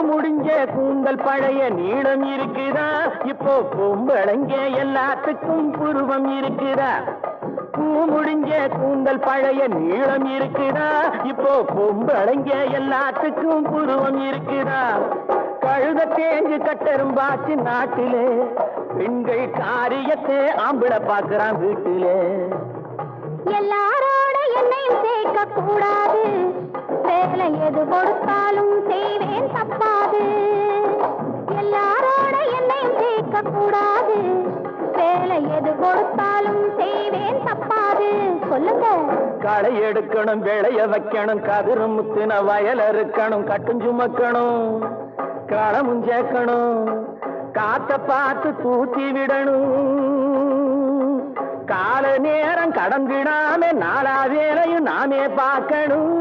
முடிஞ்ச கூந்தல் பழைய நீளம் இருக்குதா, இப்போ பொம்பளைங்க எல்லாத்துக்கும் புருவம் இருக்குதா. பூ முடிஞ்ச கூந்தல் பழைய நீளம் இருக்குதா, இப்போ பொம்பளைங்க எல்லாத்துக்கும் புருவம் இருக்குதா. கழுத தேஞ்சு கட்டரும்பாச்சு நாட்டிலே, பெண்கள் காரியத்தை ஆம்பிளை பார்க்கிறான் வீட்டிலே. எல்லாரோட என்னையும் சேர்க்க கூடாது, வேலை எது கொடுத்தாலும் செய்வேன் தப்பாது. எல்லாரோட என்னையும் சேர்க்க கூடாது, வேலை எது கொடுத்தாலும் செய்வேன் தப்பாது. சொல்லுங்க. களை எடுக்கணும், விளைய வைக்கணும், கதிரு முத்தின வயல் இருக்கணும், கட்டும் சுமக்கணும், களமும் சேர்க்கணும், காத்த பார்த்து தூத்தி விடணும். கால நேரம் கடந்திடாம நாலா வேலையும் நாமே பார்க்கணும்.